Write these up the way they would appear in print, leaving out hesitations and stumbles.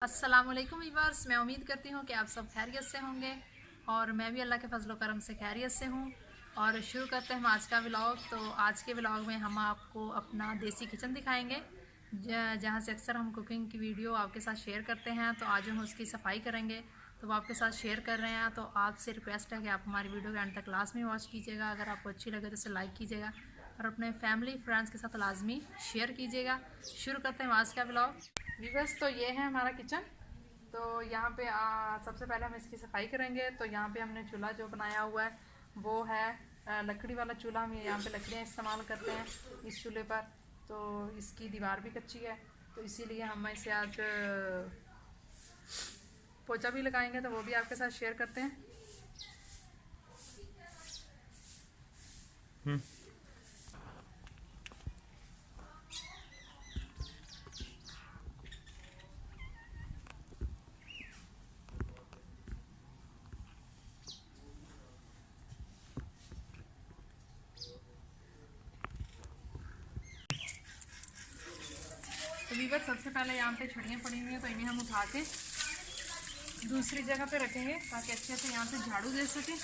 अस्सलामुअलैकुम वीवर्स, मैं उम्मीद करती हूँ कि आप सब खैरियत से होंगे और मैं भी अल्लाह के फजल करम से खैरियत से हूँ। और शुरू करते हैं हम आज का व्लॉग। तो आज के व्लॉग में हम आपको अपना देसी किचन दिखाएंगे, जहाँ से अक्सर हम कुकिंग की वीडियो आपके साथ शेयर करते हैं। तो आज हम उसकी सफाई करेंगे, तो वो आपके साथ शेयर कर रहे हैं। तो आपसे रिक्वेस्ट है कि आप हमारी वीडियो के एंड तक लाजमी वॉच कीजिएगा। अगर आपको अच्छी लगे तो इसे लाइक कीजिएगा और अपने फैमिली फ्रेंड्स के साथ लाजमी शेयर कीजिएगा। शुरू करते हैं आज का व्लॉग वीवर्स। तो ये है हमारा किचन। तो यहाँ पे सबसे पहले हम इसकी सफाई करेंगे। तो यहाँ पे हमने चूल्हा जो बनाया हुआ है वो है लकड़ी वाला चूल्हा। हम यहाँ पे लकड़ियाँ इस्तेमाल करते हैं इस चूल्हे पर। तो इसकी दीवार भी कच्ची है, तो इसीलिए हम इसे आज पोछा भी लगाएंगे, तो वो भी आपके साथ शेयर करते हैं। तो वीवर सबसे पहले यहाँ पे छड़ियाँ पड़ी हुई हैं, तो इन्हें हम उठा के दूसरी जगह पे रखेंगे ताकि अच्छे से यहाँ से झाड़ू दे सके।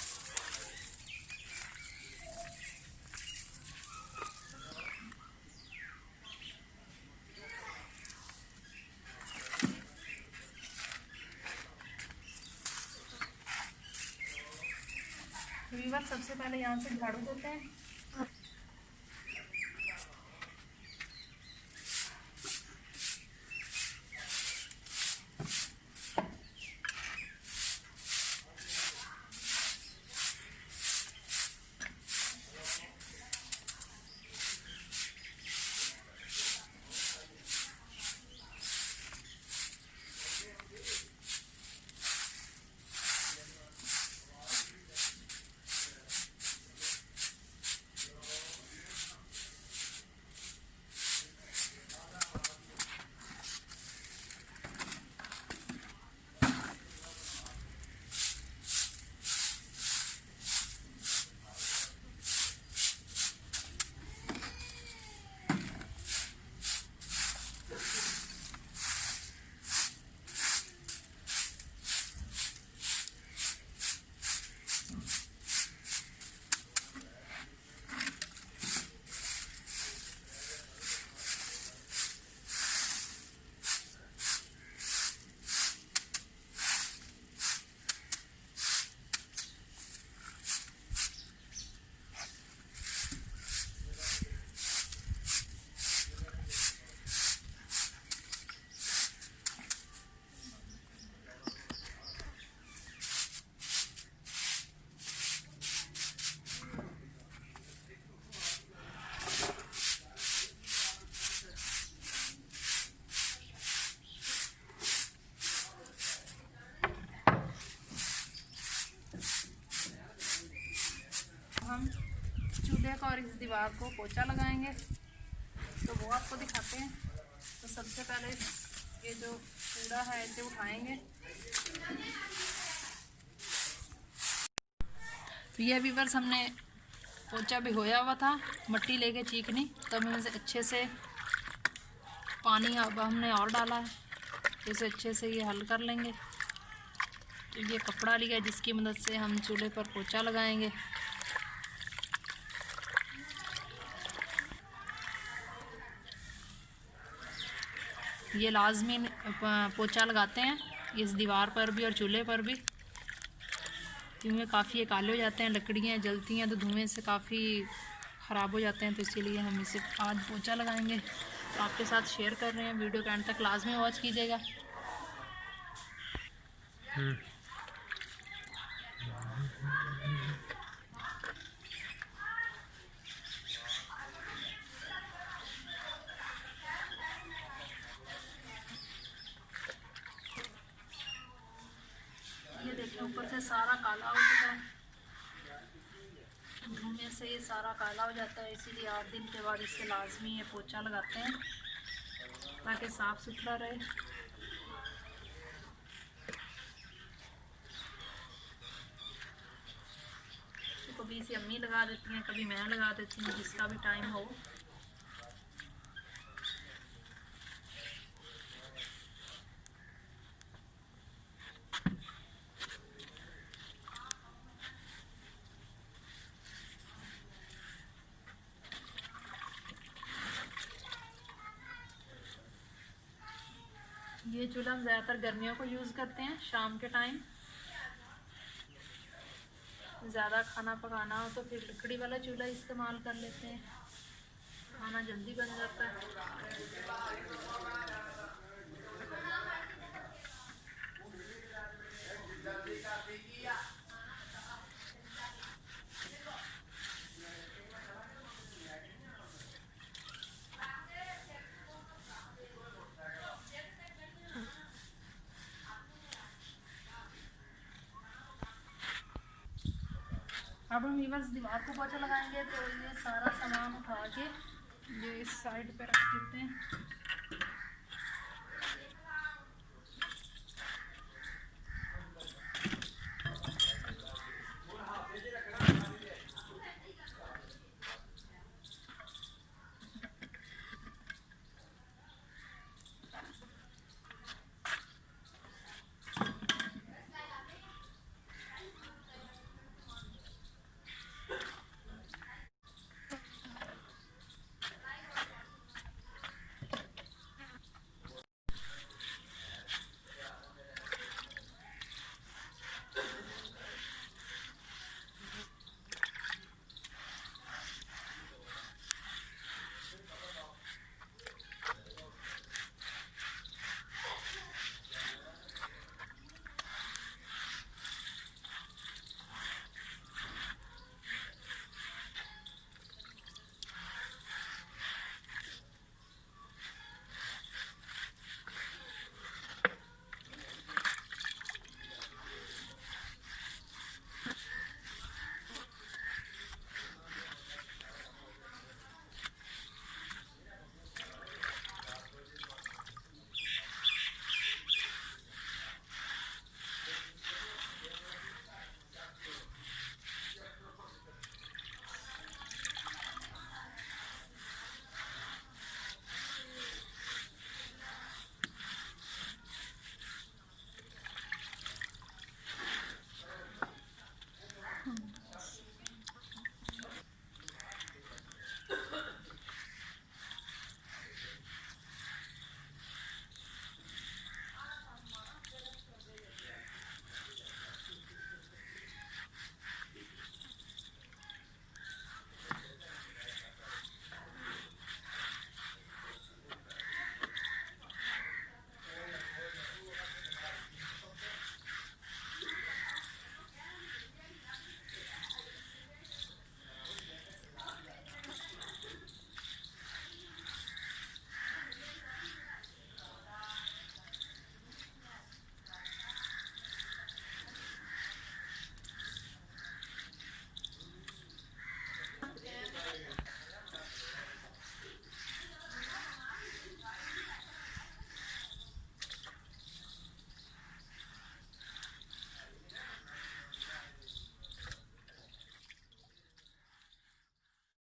तो वीवर सबसे पहले यहाँ से झाड़ू देते हैं। हम चूल्हे का और इस दीवार को पोछा लगाएंगे, तो वो आपको दिखाते हैं। तो सबसे पहले ये जो कूड़ा है इसे उठाएंगे। तो ये वीवर्स हमने पोछा भिगोया हुआ था मिट्टी लेके चीकनी, तो हम इसे अच्छे से पानी अब हमने और डाला है, इसे अच्छे से ये हल कर लेंगे। तो ये कपड़ा लिया जिसकी मदद से हम चूल्हे पर पोछा लगाएंगे। ये लाजमी पोछा लगाते हैं इस दीवार पर भी और चूल्हे पर भी, क्योंकि काफ़ी ये काले हो जाते हैं, लकड़ियाँ जलती हैं तो धुएं से काफ़ी ख़राब हो जाते हैं। तो इसीलिए हम इसे आज पोछा लगाएंगे। तो आपके साथ शेयर कर रहे हैं, वीडियो के एंड तक लाजमी वॉच कीजिएगा। ये देखिए ऊपर से सारा काला हो चुका है, धुएं से ये सारा काला हो जाता है। इसीलिए 8 दिन के बाद इससे लाजमी ये पोछा लगाते हैं ताकि साफ़ सुथरा रहे। तो कभी इसे अम्मी लगा देती हैं, कभी मैं लगा देती हूँ, जिसका भी टाइम हो। ये चूल्हा हम ज़्यादातर गर्मियों को यूज़ करते हैं, शाम के टाइम ज़्यादा खाना पकाना हो तो फिर लकड़ी वाला चूल्हा इस्तेमाल कर लेते हैं, खाना जल्दी बन जाता है। अब हम वीवर्स दीवार को पोछा लगाएंगे, तो ये सारा सामान उठा के ये इस साइड पे रख देते हैं।